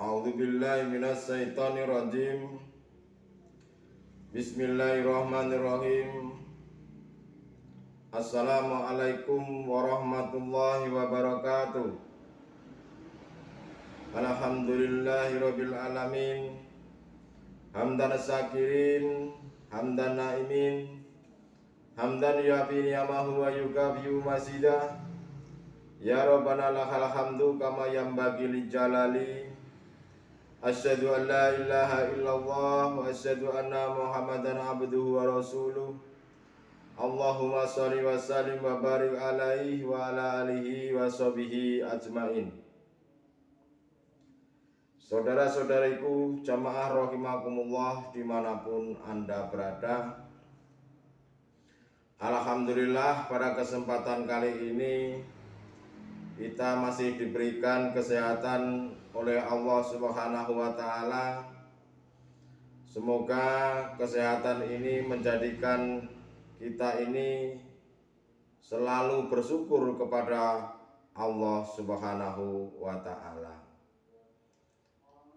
A'udzu billahi minas syaitonir rajim. Bismillahirrahmanirrahim. Assalamualaikum warahmatullahi wabarakatuh. Alhamdulillahirabbil alamin. Hamdan syakirin, hamdan naimin, hamdan yuafi ni'amahu wa yukafi'u masidah. Ya Rabbana lakal hamdu kama yanbaghi li jalali. Asyhadu an la ilaha illallah wa asyhadu anna Muhammadan abduhu wa rasuluh. Allahumma shalli wa sallim wa barik alaihi wa ala alihi wa sahbihi ajmain. Saudara-saudariku jamaah rahimakumullah dimanapun Anda berada, alhamdulillah pada kesempatan kali ini kita masih diberikan kesehatan oleh Allah Subhanahu wa Ta'ala. Semoga kesehatan ini menjadikan kita ini selalu bersyukur kepada Allah Subhanahu wa Ta'ala.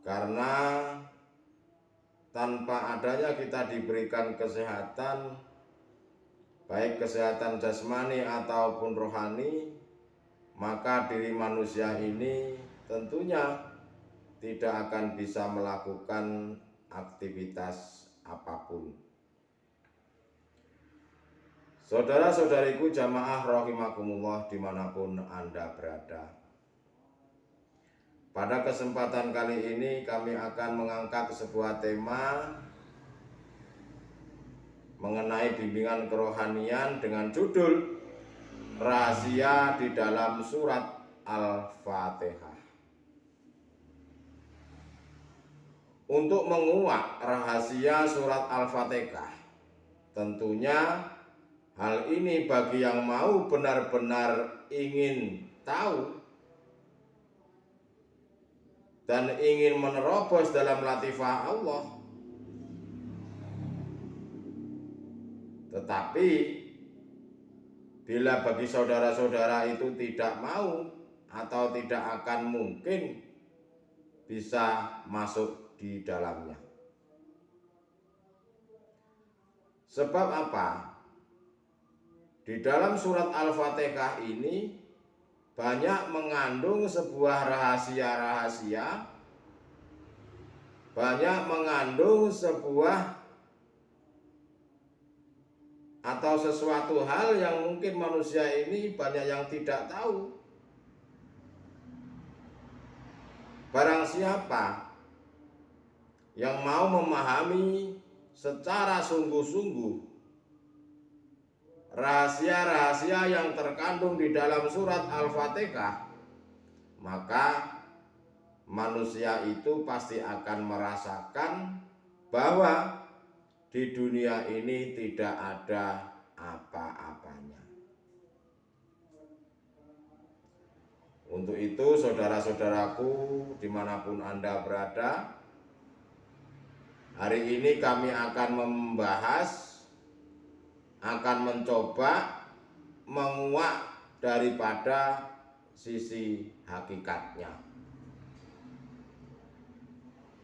Karena tanpa adanya kita diberikan kesehatan, baik kesehatan jasmani ataupun rohani, maka diri manusia ini tentunya tidak akan bisa melakukan aktivitas apapun. Saudara-saudariku jamaah rahimakumullah dimanapun Anda berada, pada kesempatan kali ini kami akan mengangkat sebuah tema mengenai bimbingan kerohanian dengan judul Rahasia di dalam surat Al-Fatihah. Untuk menguak rahasia surat Al-Fatihah, tentunya hal ini bagi yang mau benar-benar ingin tahu dan ingin menerobos dalam latifah Allah. Tetapi bila bagi saudara-saudara itu tidak mau atau tidak akan mungkin bisa masuk di dalamnya. Sebab apa? Di dalam surat Al-Fatihah ini banyak mengandung sebuah rahasia-rahasia, banyak mengandung sebuah atau sesuatu hal yang mungkin manusia ini banyak yang tidak tahu. Barang siapa yang mau memahami secara sungguh-sungguh rahasia-rahasia yang terkandung di dalam surat Al-Fatihah, maka manusia itu pasti akan merasakan bahwa di dunia ini tidak ada apa-apanya. Untuk itu saudara-saudaraku dimanapun Anda berada, hari ini kami akan mencoba menguak daripada sisi hakikatnya.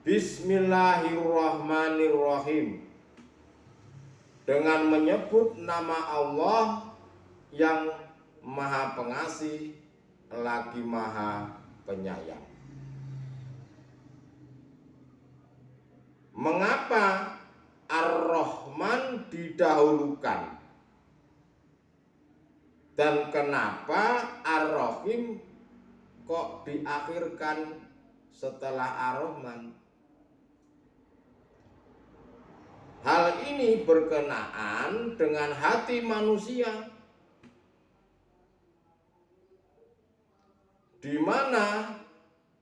Bismillahirrahmanirrahim. Dengan menyebut nama Allah yang Maha Pengasih lagi Maha Penyayang. Mengapa Ar-Rahman didahulukan? Dan kenapa Ar-Rahim kok diakhirkan setelah Ar-Rahman? Hal ini berkenaan dengan hati manusia, di mana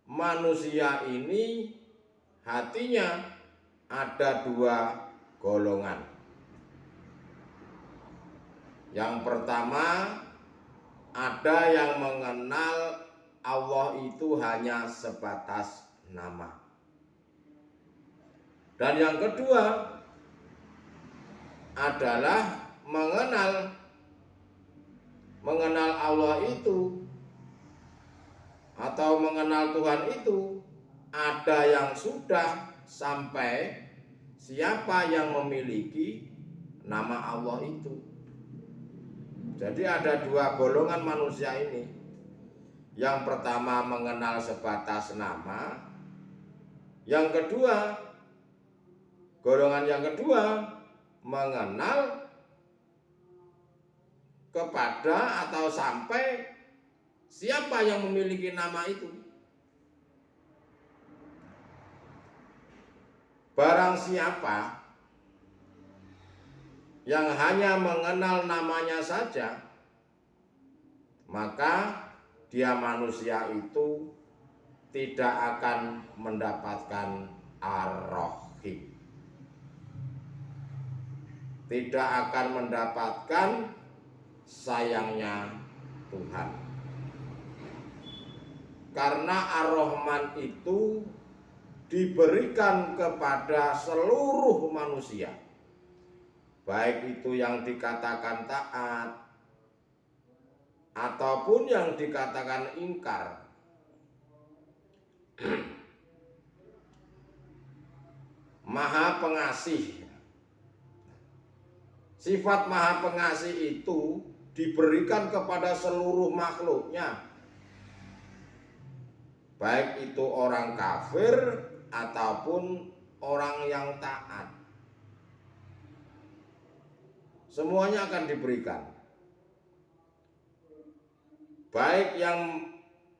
manusia ini hatinya ada dua golongan. Yang pertama, ada yang mengenal Allah itu hanya sebatas nama. Dan yang kedua adalah mengenal Allah itu atau mengenal Tuhan itu ada yang sudah sampai siapa yang memiliki nama Allah itu. Jadi ada dua golongan manusia ini. Yang pertama mengenal sebatas nama. Yang kedua, golongan yang kedua mengenal kepada atau sampai siapa yang memiliki nama itu. Barang siapa yang hanya mengenal namanya saja, maka dia manusia itu tidak akan mendapatkan ar-Rahim. Tidak akan mendapatkan sayangnya Tuhan. Karena Ar-Rahman itu diberikan kepada seluruh manusia, baik itu yang dikatakan taat ataupun yang dikatakan ingkar. Maha Pengasih. Sifat Maha Pengasih itu diberikan kepada seluruh makhluknya, baik itu orang kafir ataupun orang yang taat. Semuanya akan diberikan. Baik yang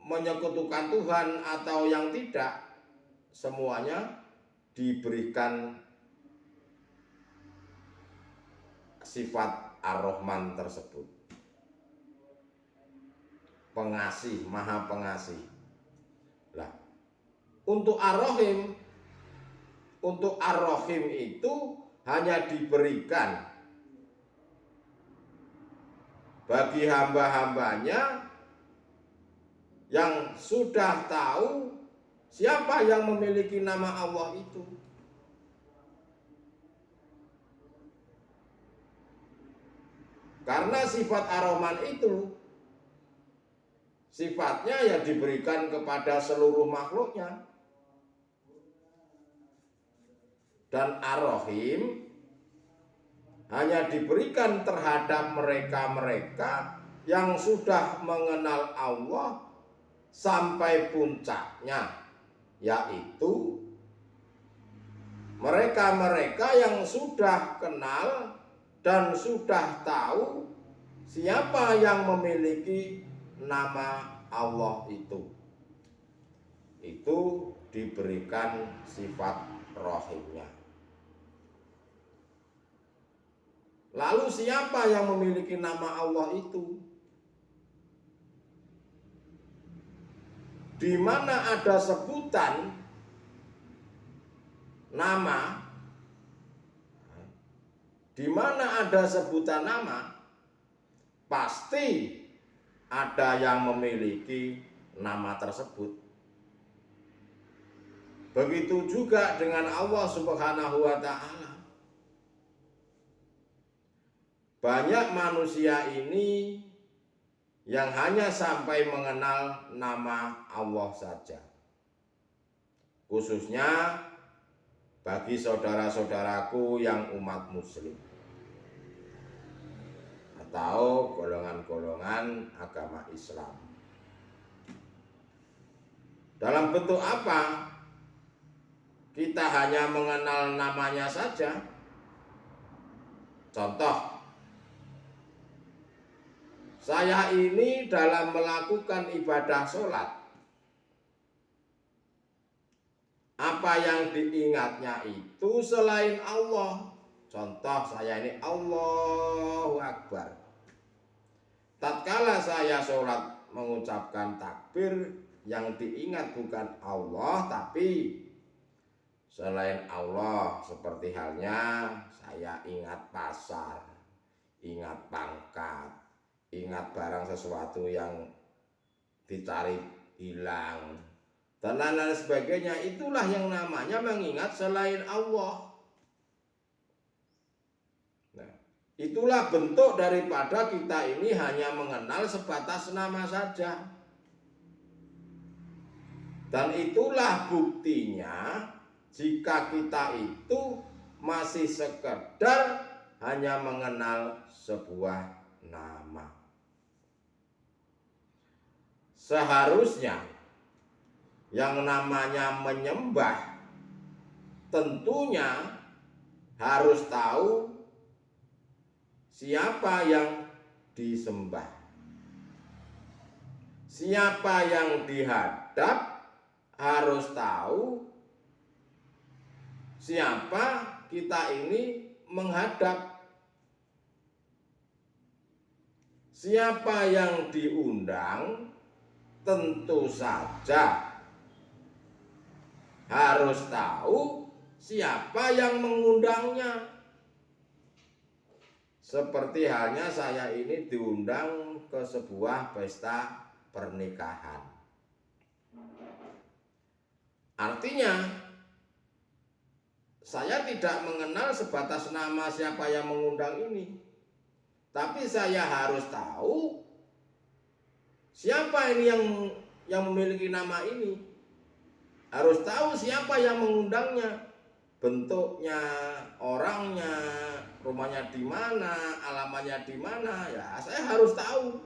menyekutukan Tuhan atau yang tidak, semuanya diberikan sifat Ar-Rahman tersebut. Pengasih, Maha Pengasih. Lah, untuk Ar-Rahim, itu hanya diberikan bagi hamba-hambanya yang sudah tahu siapa yang memiliki nama Allah itu. Karena sifat Ar-Rahman itu sifatnya ya diberikan kepada seluruh makhluknya. Dan Ar-Rahim hanya diberikan terhadap mereka-mereka yang sudah mengenal Allah sampai puncaknya, yaitu mereka-mereka yang sudah kenal dan sudah tahu siapa yang memiliki nama Allah itu. Itu diberikan sifat Rahimnya. Lalu siapa yang memiliki nama Allah itu? Di mana ada sebutan nama, di mana ada sebutan nama, pasti ada yang memiliki nama tersebut. Begitu juga dengan Allah Subhanahu wa Ta'ala. Banyak manusia ini yang hanya sampai mengenal nama Allah saja. Khususnya bagi saudara-saudaraku yang umat muslim atau golongan-golongan agama Islam. Dalam bentuk apa? Kita hanya mengenal namanya saja. Contoh, saya ini dalam melakukan ibadah sholat, apa yang diingatnya itu selain Allah. Contoh, saya ini Allahu Akbar. Tatkala saya sholat mengucapkan takbir, yang diingat bukan Allah tapi selain Allah. Seperti halnya saya ingat pasar, ingat pangkat, ingat barang sesuatu yang dicari hilang, dan lain-lain sebagainya. Itulah yang namanya mengingat selain Allah. Nah, itulah bentuk daripada kita ini hanya mengenal sebatas nama saja. Dan itulah buktinya jika kita itu masih sekedar hanya mengenal sebuah nama. Seharusnya yang namanya menyembah tentunya harus tahu siapa yang disembah, siapa yang dihadap, harus tahu siapa kita ini menghadap, siapa yang diundang. Tentu saja harus tahu siapa yang mengundangnya. Seperti halnya saya ini diundang ke sebuah pesta pernikahan. Artinya saya tidak mengenal sebatas nama siapa yang mengundang ini, tapi saya harus tahu siapa ini yang memiliki nama ini. Harus tahu siapa yang mengundangnya, bentuknya, orangnya, rumahnya di mana, alamatnya di mana, ya saya harus tahu.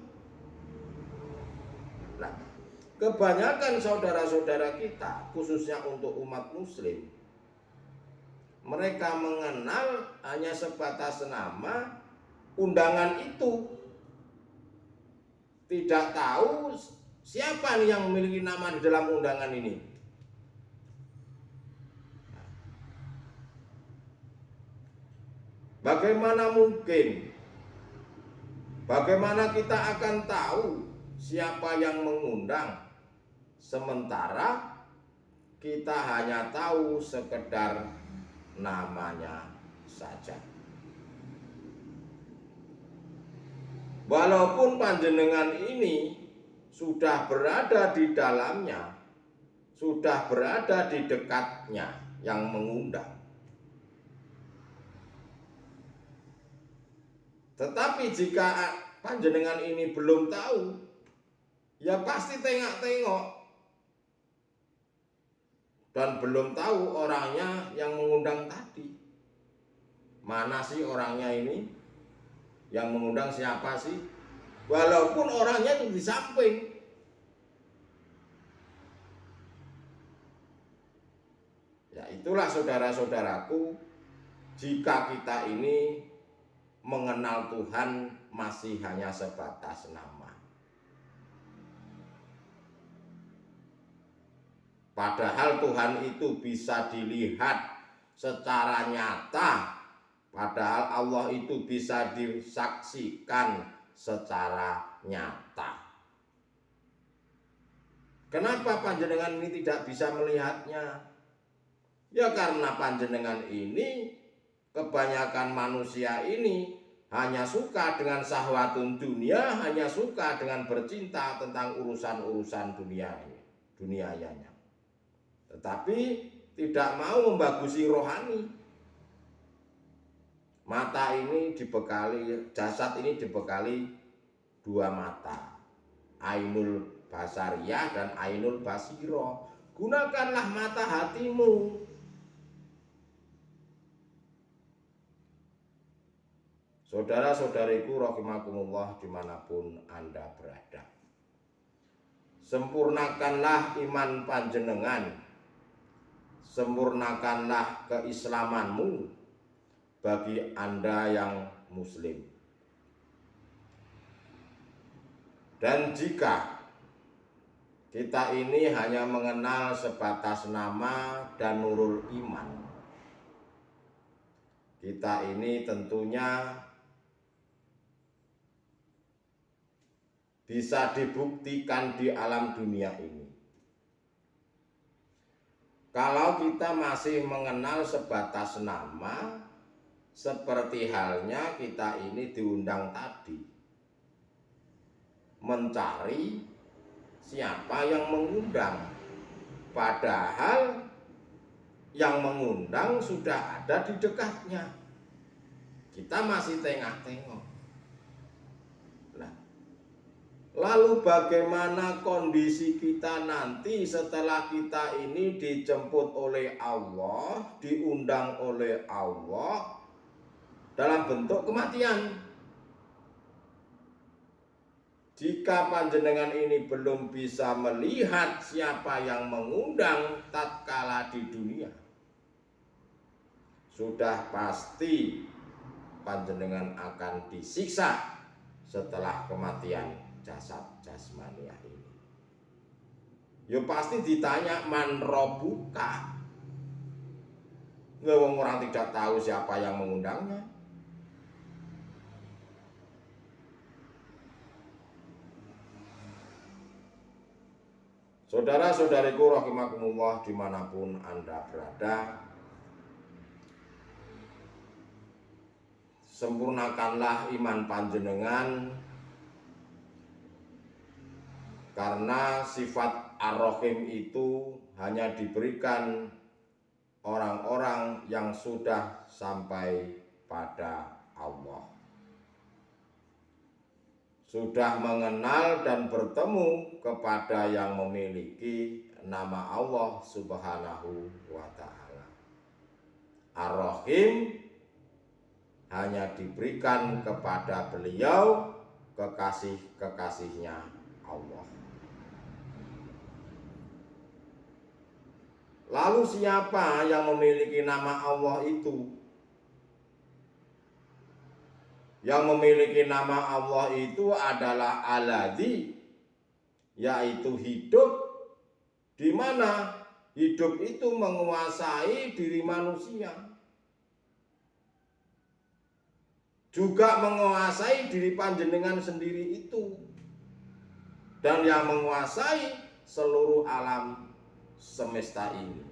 Nah, kebanyakan saudara-saudara kita, khususnya untuk umat muslim, mereka mengenal hanya sebatas nama undangan itu. Tidak tahu siapa nih yang memiliki nama di dalam undangan ini. Bagaimana mungkin? Bagaimana kita akan tahu siapa yang mengundang sementara kita hanya tahu sekedar namanya saja? Walaupun panjenengan ini sudah berada di dalamnya, sudah berada di dekatnya yang mengundang, tetapi jika panjenengan ini belum tahu, ya pasti tengok-tengok dan belum tahu orangnya yang mengundang tadi. Mana sih orangnya ini? Yang mengundang siapa sih? Walaupun orangnya itu di samping. Ya itulah saudara-saudaraku, jika kita ini mengenal Tuhan masih hanya sebatas nama. Padahal Tuhan itu bisa dilihat secara nyata. Padahal Allah itu bisa disaksikan secara nyata. Kenapa panjenengan ini tidak bisa melihatnya? Ya karena panjenengan ini, kebanyakan manusia ini hanya suka dengan syahwatun dunia, hanya suka dengan bercinta tentang urusan-urusan dunianya. Tetapi tidak mau membagusi rohani. Mata ini dibekali, jasad ini dibekali dua mata, ainul basariyah dan ainul basiro. Gunakanlah mata hatimu. Saudara-saudariku rahimakumullah dimanapun Anda berada, sempurnakanlah iman panjenengan, sempurnakanlah keislamanmu bagi Anda yang muslim. Dan jika kita ini hanya mengenal sebatas nama dan nurul iman, kita ini tentunya bisa dibuktikan di alam dunia ini. Kalau kita masih mengenal sebatas nama, seperti halnya kita ini diundang tadi, mencari siapa yang mengundang, padahal yang mengundang sudah ada di dekatnya. Kita masih tengok-tengok. Nah, Lalu bagaimana kondisi kita nanti setelah kita ini dijemput oleh Allah, diundang oleh Allah dalam bentuk kematian? Jika panjenengan ini belum bisa melihat siapa yang mengundang tatkala di dunia, sudah pasti panjenengan akan disiksa setelah kematian jasad jasmania ini. Ya pasti ditanya man robuka. Wong orang tidak tahu siapa yang mengundangnya. Saudara-saudariku rahimakumullah dimanapun Anda berada, sempurnakanlah iman panjenengan, karena sifat Ar-Rahim itu hanya diberikan orang-orang yang sudah sampai pada Allah, sudah mengenal dan bertemu kepada yang memiliki nama Allah Subhanahu wa Ta'ala. Ar-Rahim hanya diberikan kepada beliau, kekasih-kekasihnya Allah. Lalu siapa yang memiliki nama Allah itu? Yang memiliki nama Allah itu adalah Alladzi, yaitu hidup, di mana hidup itu menguasai diri manusia, juga menguasai diri panjenengan sendiri itu, dan yang menguasai seluruh alam semesta ini.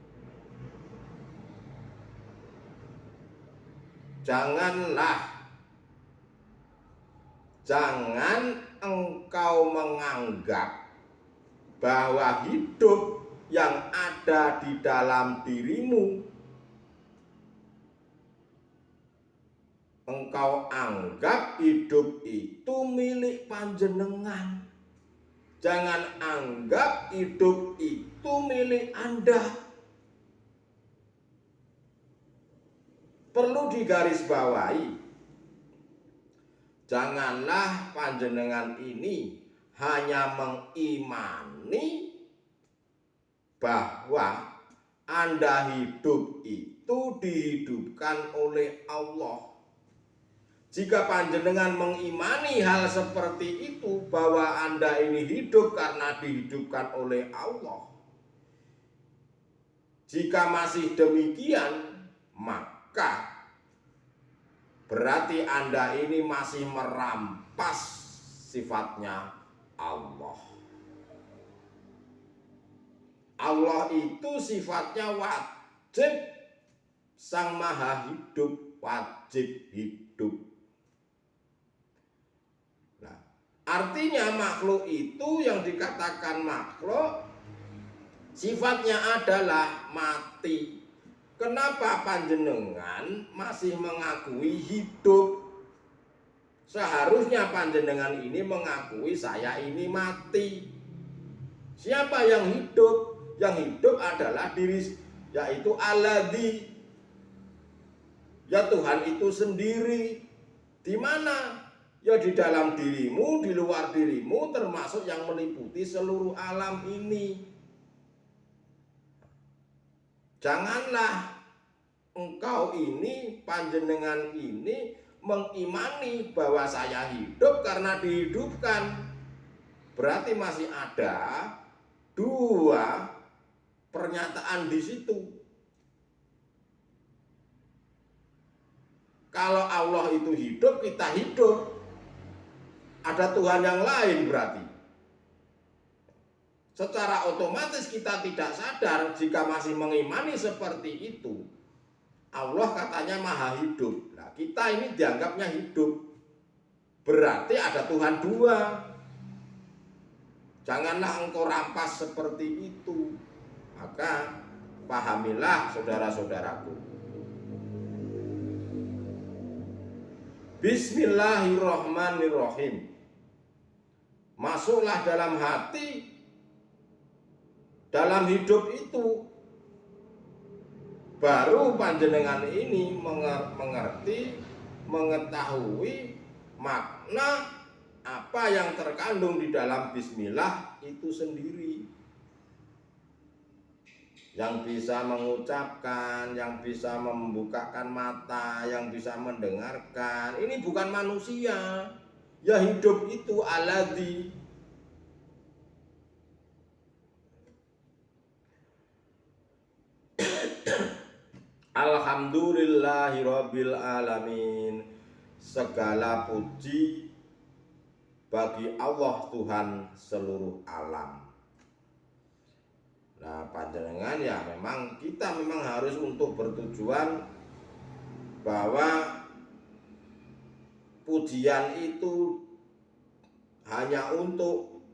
Jangan engkau menganggap bahwa hidup yang ada di dalam dirimu, engkau anggap hidup itu milik panjenengan. Jangan anggap hidup itu milik Anda. Perlu digarisbawahi, janganlah panjenengan ini hanya mengimani bahwa Anda hidup itu dihidupkan oleh Allah. Jika panjenengan mengimani hal seperti itu, bahwa Anda ini hidup karena dihidupkan oleh Allah, jika masih demikian, maka berarti Anda ini masih merampas sifatnya Allah. Allah itu sifatnya wajib, Sang Maha Hidup wajib hidup. Nah, artinya makhluk itu yang dikatakan makhluk sifatnya adalah mati. Kenapa panjenengan masih mengakui hidup? Seharusnya panjenengan ini mengakui saya ini mati. Siapa yang hidup? Yang hidup adalah diri, yaitu Alladzi, ya Tuhan itu sendiri. Di mana? Ya di dalam dirimu, di luar dirimu, termasuk yang meliputi seluruh alam ini. Janganlah engkau ini, panjenengan ini mengimani bahwa saya hidup karena dihidupkan. Berarti masih ada dua pernyataan di situ. Kalau Allah itu hidup, kita hidup. Ada Tuhan yang lain berarti. Secara otomatis kita tidak sadar jika masih mengimani seperti itu. Allah katanya maha hidup. Nah, kita ini dianggapnya hidup. Berarti ada Tuhan dua. Janganlah engkau rampas seperti itu. Maka pahamilah saudara-saudaraku. Bismillahirrahmanirrahim. masuklah dalam hati, dalam hidup itu. Baru panjenengan ini mengerti, mengetahui makna apa yang terkandung di dalam bismillah itu sendiri. Yang bisa mengucapkan, yang bisa membukakan mata, yang bisa mendengarkan. Ini bukan manusia. Ya hidup itu alladzi. Alhamdulillahirabbil alamin. Segala puji bagi Allah Tuhan seluruh alam. Nah, panjenengan ya kita memang harus untuk bertujuan bahwa pujian itu hanya untuk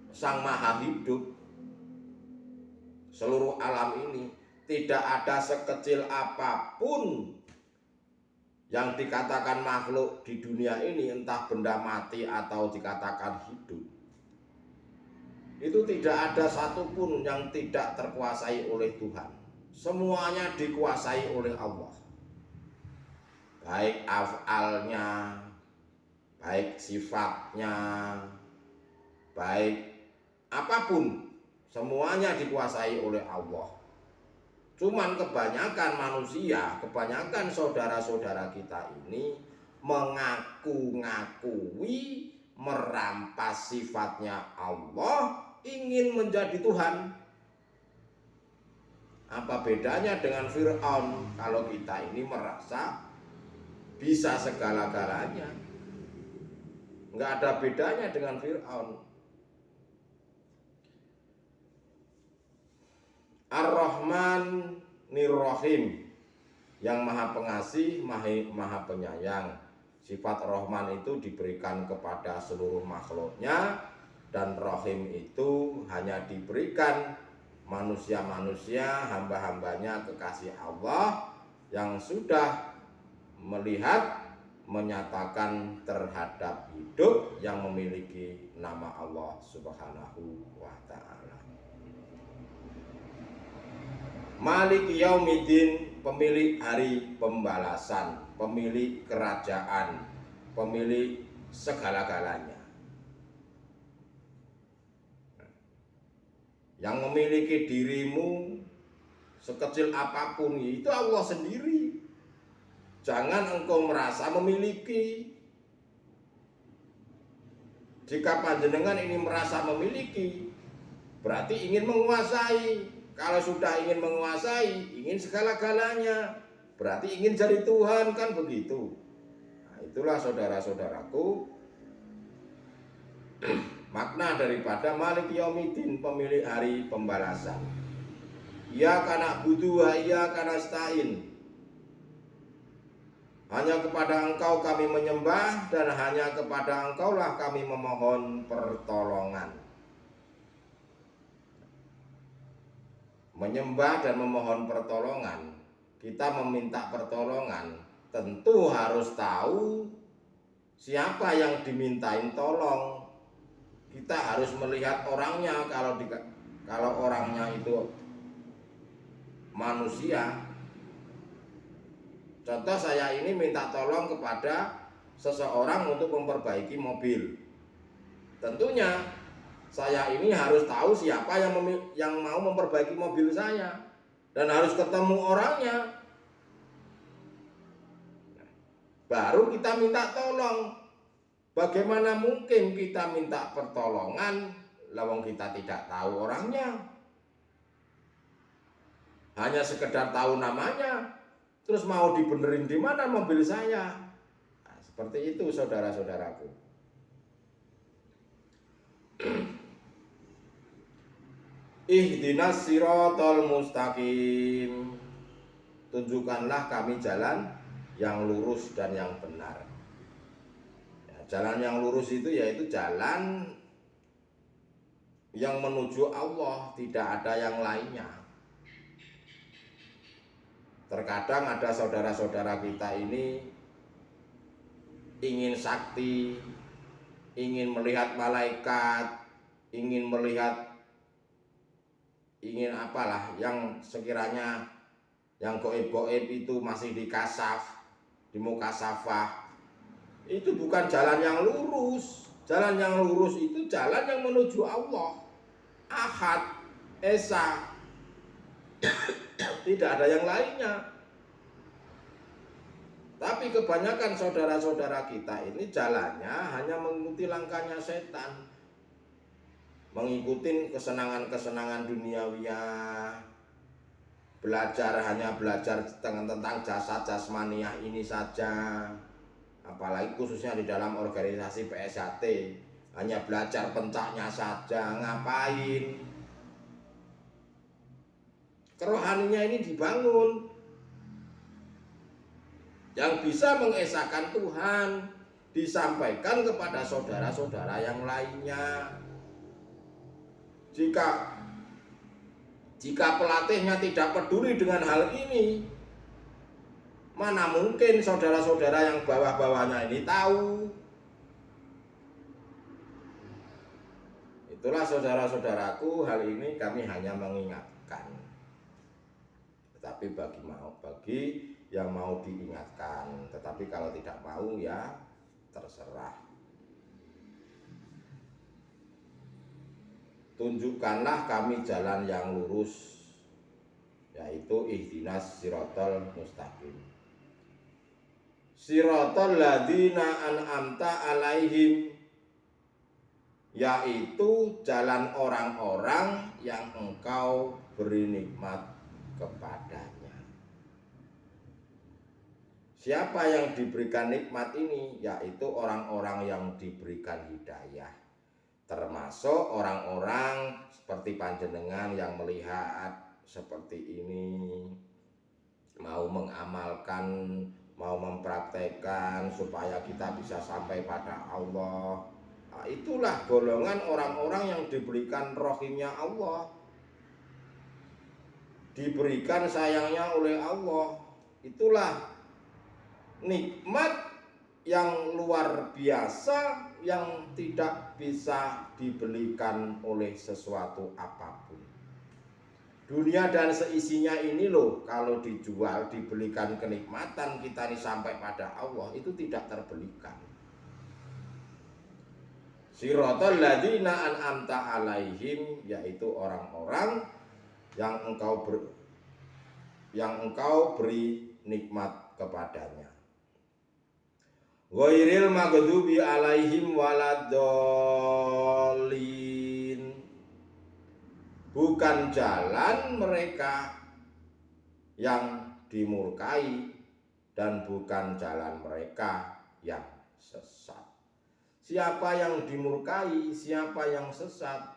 Sang Maha Hidup seluruh alam ini. Tidak ada sekecil apapun yang dikatakan makhluk di dunia ini, entah benda mati atau dikatakan hidup. Itu tidak ada satupun yang tidak terkuasai oleh Tuhan. Semuanya dikuasai oleh Allah. Baik af'alnya, baik sifatnya, baik apapun, semuanya dikuasai oleh Allah. Cuman kebanyakan manusia, kebanyakan saudara-saudara kita ini mengaku-ngakui merampas sifatnya Allah, ingin menjadi Tuhan. Apa bedanya dengan Fir'aun kalau kita ini merasa bisa segala-galanya? Nggak ada bedanya dengan Fir'aun. Ar-Rahman Nir-Rahim, yang maha pengasih, maha penyayang. Sifat Rahman itu diberikan kepada seluruh makhluknya, dan Rahim itu hanya diberikan manusia-manusia, hamba-hambanya kekasih Allah yang sudah melihat, menyatakan terhadap hidup yang memiliki nama Allah Subhanahu wa ta'ala. Malik Yaumiddin, pemilik hari pembalasan, pemilik kerajaan, pemilik segala-galanya. Yang memiliki dirimu sekecil apapun itu Allah sendiri. Jangan engkau merasa memiliki. Jika panjenengan ini merasa memiliki, berarti ingin menguasai. Kalau sudah ingin menguasai, ingin segala-galanya, berarti ingin jadi Tuhan, kan begitu. Nah, itulah saudara-saudaraku makna daripada Malik Yaumiddin, pemilik hari pembalasan. Iyyaka na'budu wa iyyaka nasta'in. Hanya kepada Engkau kami menyembah, dan hanya kepada Engkaulah kami memohon pertolongan. Menyembah dan memohon pertolongan, kita meminta pertolongan, tentu harus tahu siapa yang dimintain tolong. Kita harus melihat orangnya. Kalau orangnya itu manusia, contoh saya ini minta tolong kepada seseorang untuk memperbaiki mobil, tentunya saya ini harus tahu siapa yang mau memperbaiki mobil saya, dan harus ketemu orangnya, baru kita minta tolong. Bagaimana mungkin kita minta pertolongan lawang kita tidak tahu orangnya, hanya sekedar tahu namanya, terus mau dibenerin di mana mobil saya? Nah, seperti itu saudara-saudaraku. Ihdinas siratal mustaqim. Tunjukkanlah kami jalan yang lurus dan yang benar. Ya, jalan yang lurus itu yaitu jalan yang menuju Allah, tidak ada yang lainnya. Terkadang ada saudara-saudara kita ini ingin sakti, ingin melihat malaikat, ingin apalah yang sekiranya yang goib-goib itu masih di kasaf, di mukasafah. Itu bukan jalan yang lurus. Jalan yang lurus itu jalan yang menuju Allah. Ahad, Esa, tidak ada yang lainnya. Tapi kebanyakan saudara-saudara kita ini jalannya hanya mengikuti langkahnya setan, mengikuti kesenangan-kesenangan duniawiyah, hanya belajar tentang jasad jasmaniah ini saja, apalagi khususnya di dalam organisasi PSHT, hanya belajar pencaknya saja. Ngapain? Kerohaninya ini dibangun, yang bisa mengesahkan Tuhan disampaikan kepada saudara-saudara yang lainnya. Jika pelatihnya tidak peduli dengan hal ini, mana mungkin saudara-saudara yang bawah-bawahnya ini tahu. Itulah saudara-saudaraku, hal ini kami hanya mengingatkan. Tetapi bagi yang mau diingatkan, tetapi kalau tidak mau ya terserah. Tunjukkanlah kami jalan yang lurus, yaitu ihdinas siratal mustaqim. Siratal ladzina an'amta alaihim, yaitu jalan orang-orang yang engkau beri nikmat kepadanya. Siapa yang diberikan nikmat ini? Yaitu orang-orang yang diberikan hidayah, termasuk orang-orang seperti panjenengan yang melihat seperti ini, mau mengamalkan, mau mempraktekkan supaya kita bisa sampai pada Allah. Nah, itulah golongan orang-orang yang diberikan rohimnya Allah, diberikan sayangnya oleh Allah. Itulah nikmat yang luar biasa, yang tidak bisa dibelikan oleh sesuatu apapun. Dunia dan seisinya ini loh, kalau dijual, dibelikan kenikmatan kita ini sampai pada Allah, itu tidak terbelikan. Siratal ladzina an'amta alaihim, yaitu orang-orang yang engkau beri nikmat kepadanya. Ghairil maghdubi alaihim waladdallin, bukan jalan mereka yang dimurkai dan bukan jalan mereka yang sesat. Siapa yang dimurkai, siapa yang sesat?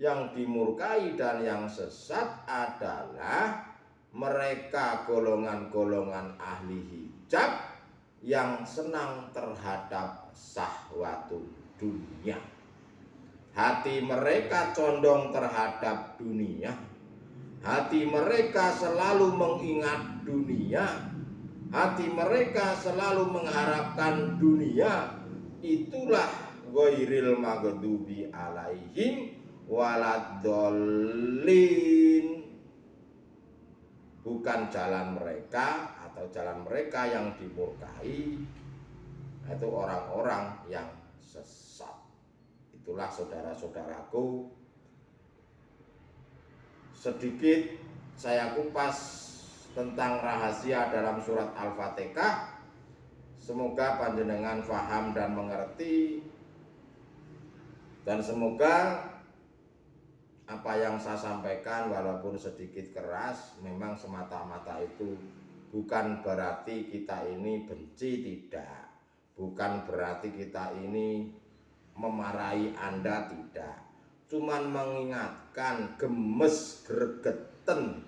Yang dimurkai dan yang sesat adalah mereka golongan-golongan ahli hijab yang senang terhadap syahwatun dunia. Hati mereka condong terhadap dunia. Hati mereka selalu mengingat dunia. Hati mereka selalu mengharapkan dunia. Itulah ghairil maghdubi alaihim waladdallin, bukan jalan mereka atau jalan mereka yang dimurkai, itu orang-orang yang sesat. Itulah saudara-saudaraku, sedikit saya kupas tentang rahasia dalam surat Al-Fatihah. Semoga panjenengan faham dan mengerti, dan semoga apa yang saya sampaikan walaupun sedikit keras, memang semata-mata itu bukan berarti kita ini benci, tidak. Bukan berarti kita ini memarahi Anda, tidak. Cuman mengingatkan, gemes gregeten.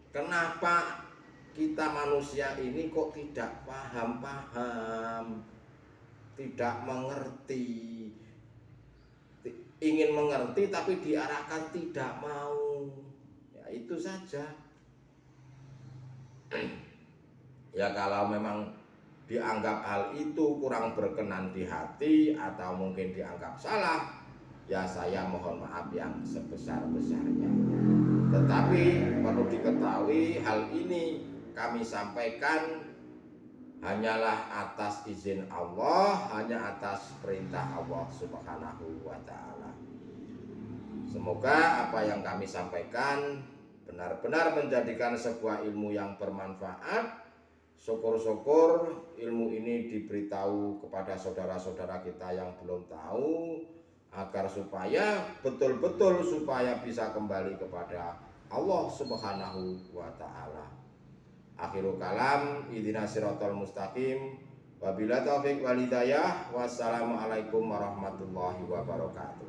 Kenapa kita manusia ini kok tidak paham-paham, tidak mengerti, ingin mengerti tapi diarahkan tidak mau. Ya itu saja. Ya kalau memang dianggap hal itu kurang berkenan di hati atau mungkin dianggap salah, ya saya mohon maaf yang sebesar-besarnya. Tetapi perlu diketahui hal ini kami sampaikan hanyalah atas izin Allah, hanya atas perintah Allah Subhanahu wa ta'ala. Semoga apa yang kami sampaikan benar-benar menjadikan sebuah ilmu yang bermanfaat. Syukur-syukur ilmu ini diberitahu kepada saudara-saudara kita yang belum tahu, agar supaya betul-betul supaya bisa kembali kepada Allah Subhanahu wa ta'ala. Akhirul kalam, ihdinas siratal mustaqim, wabillahi taufiq wal hidayah. Wassalamualaikum warahmatullahi wabarakatuh.